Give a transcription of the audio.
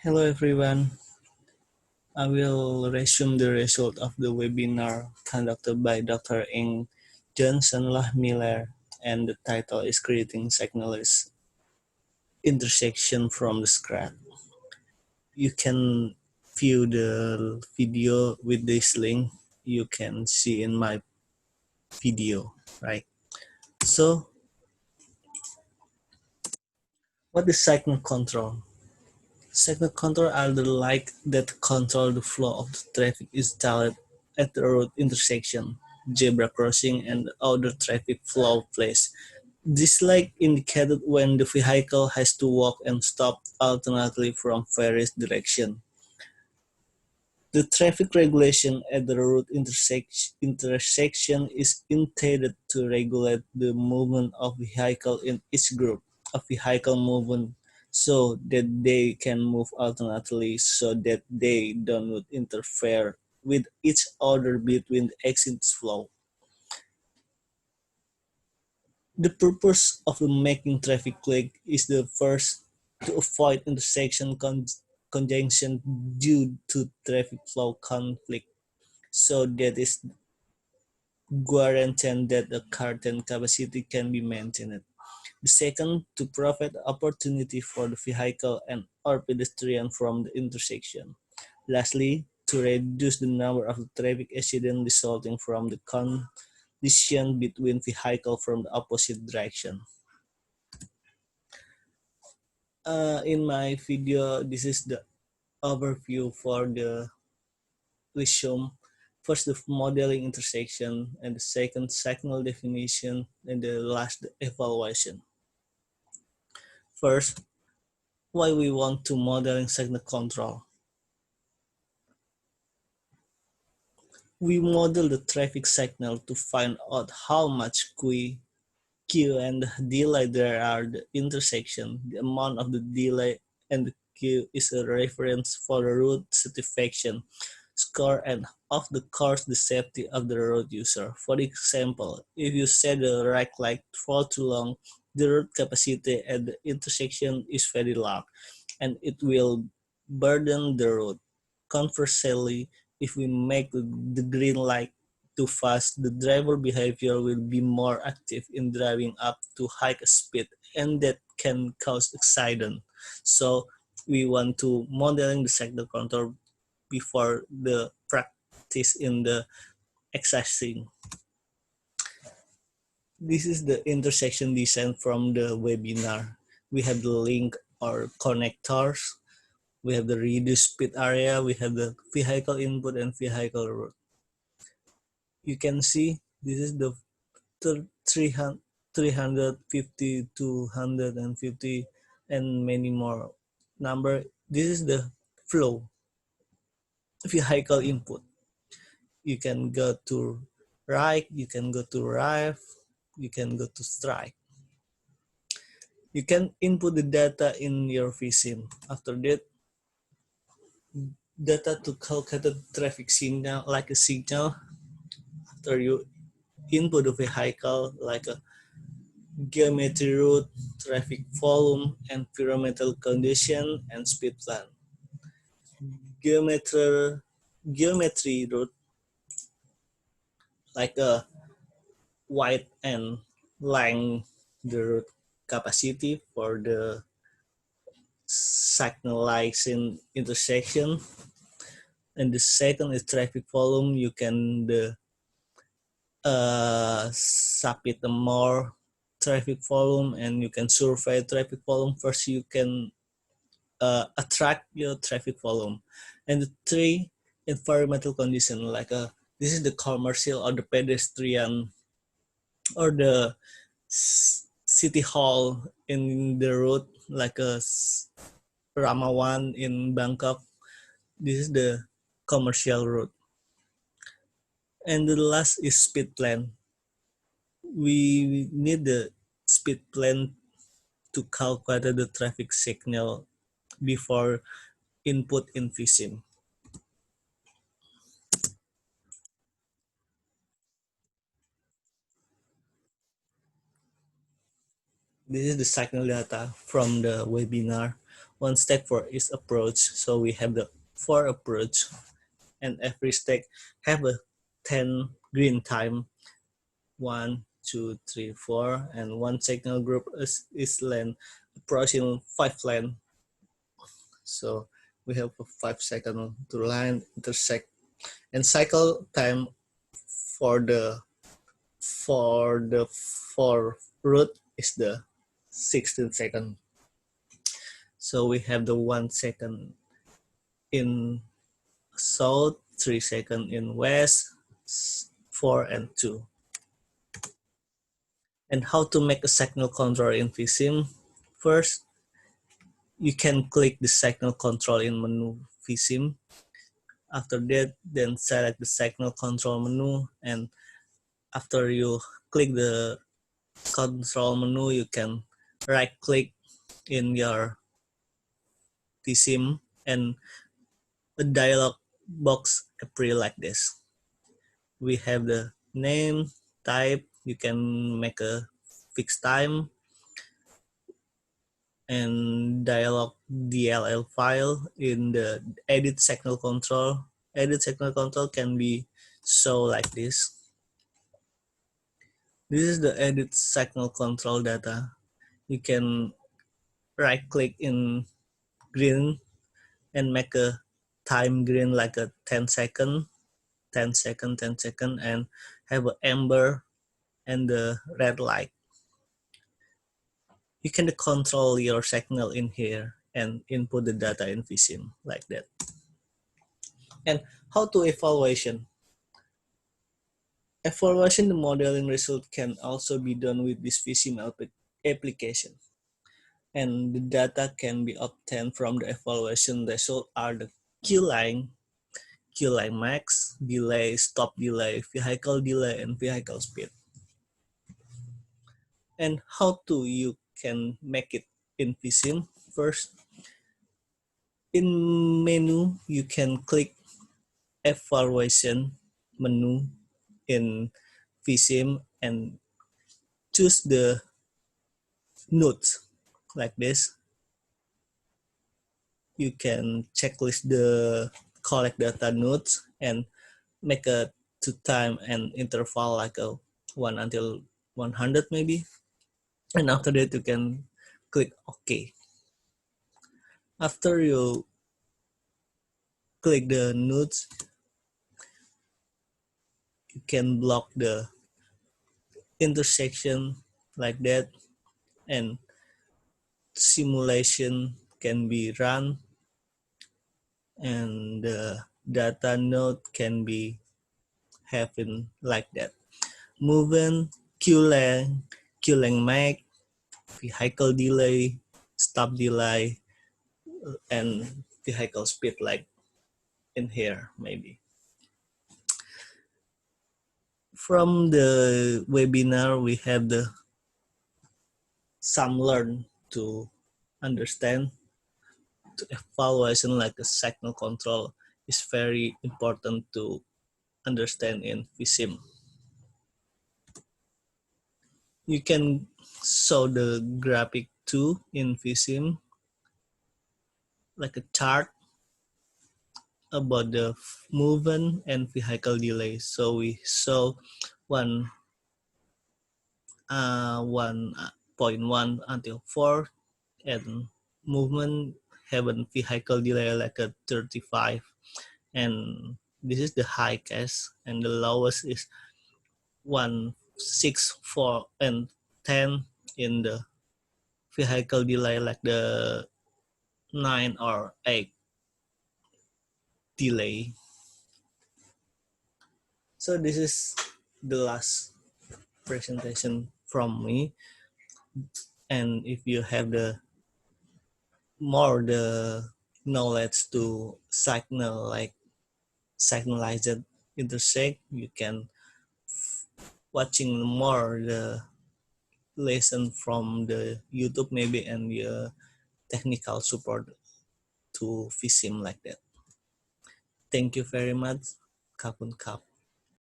Hello everyone. I will resume the result of the webinar conducted by Dr. Eng Johnson Miller, and the title is Creating Signalized Intersection from the Scratch. You can view the video with this link you can see in my video, right? So, what is signal control? Signal control are the lights that control the flow of the traffic installed at the road intersection, zebra crossing, and other traffic flow place. This light indicated when the vehicle has to walk and stop alternately from various directions. The traffic regulation at the road intersection is intended to regulate the movement of vehicles in each group of vehicle movement so that they can move alternately so that they don't interfere with each other between the exit flow. The purpose of making traffic light is the first to avoid intersection congestion due to traffic flow conflict, so that is guaranteeing that the current capacity can be maintained. The second, to provide opportunity for the vehicle and or pedestrian from the intersection. Lastly, to reduce the number of traffic accidents resulting from the collision between vehicles from the opposite direction. In my video, this is the overview for the resume. First, the modeling intersection, and the second, signal definition, and the last, the evaluation. First, why we want to modeling signal control. We model the traffic signal to find out how much queue and delay there are the intersection. The amount of the delay and the queue is a reference for the route satisfaction score, and of the course the safety of the road user. For example, if you set the red light for too long, the road capacity at the intersection is very large and it will burden the road. Conversely, if we make the green light too fast, the driver behavior will be more active in driving up to high speed, and that can cause accident. So we want to modeling the signal control before the practice in the exercising. This is the intersection design from the webinar. We have the link or connectors. We have the reduced speed area. We have the vehicle input and vehicle route. You can see this is the 350, 250, and many more number. This is the flow vehicle input. You can go to right, you can go to right, you can go to strike. You can input the data in your vissim. After that, data to calculate the traffic signal like a signal. After you input the vehicle like a geometry route, traffic volume, environmental condition, and speed plan. Geometry, geometry route like a wide and length the route capacity for the signalizing intersection. And the second is traffic volume. You can submit the more traffic volume and you can survey traffic volume. First, you can attract your traffic volume. And the three, environmental condition, like this is the commercial or the pedestrian or the city hall in the road, like a Ramawan in Bangkok. This is the commercial road. And the last is speed plan. We need the speed plan to calculate the traffic signal before input in vissim. This is the signal data from the webinar. one stack for each approach. So we have the 4 approach, and every stack have a 10 green time. 1, 2, 3, 4, and one signal group is length approaching 5 length. So we have a 5 second to line intersect, and cycle time for the for root is the 16 second. So we have the 1 second in south, 3 second in west, 4 and 2. And how to make a signal control in vissim? First, you can click the signal control in menu vissim. After that, then select the signal control menu, and after you click the control menu, you can right click in your vissim, and a dialog box appear like this. We have the name, type, you can make a fixed time, and dialog DLL file in the edit signal control. Edit signal control can be show like this. This is the edit signal control data. You can right click in green and make a time green like a 10 second, 10 second, 10 second, and have an amber and the red light. You can control your signal in here and input the data in vissim like that. And how to evaluation? Evaluation the modeling result can also be done with this vissim application. And the data can be obtained from the evaluation result are the Q line max, delay, stop delay, vehicle delay, and vehicle speed. And how to you can make it in vissim? First, in menu, you can click evaluation menu in vissim and choose the nodes like this. You can checklist the collect data nodes and make a to time and interval like a 1 until 100 maybe, and after that you can click OK. After you click the nodes, you can block the intersection like that, and simulation can be run, and the data node can be having like that. Moving, Q-length mag, vehicle delay, stop delay, and vehicle speed like in here maybe. From the webinar, we have the some learn to understand. To evaluation like a signal control is very important to understand in vissim. You can show the graphic too in vissim, like a chart about the movement and vehicle delay. So we show one 1.1 until 4, and movement have a vehicle delay like a 35, and this is the high case, and the lowest is 1, 6, 4, and 10 in the vehicle delay like the 9 or 8 delay. So this is the last presentation from me, and if you have the more the knowledge to signal like signalized intersect, you can watching more the lesson from the YouTube maybe, and your technical support to vissim like that. Thank you very much. Kapun kap.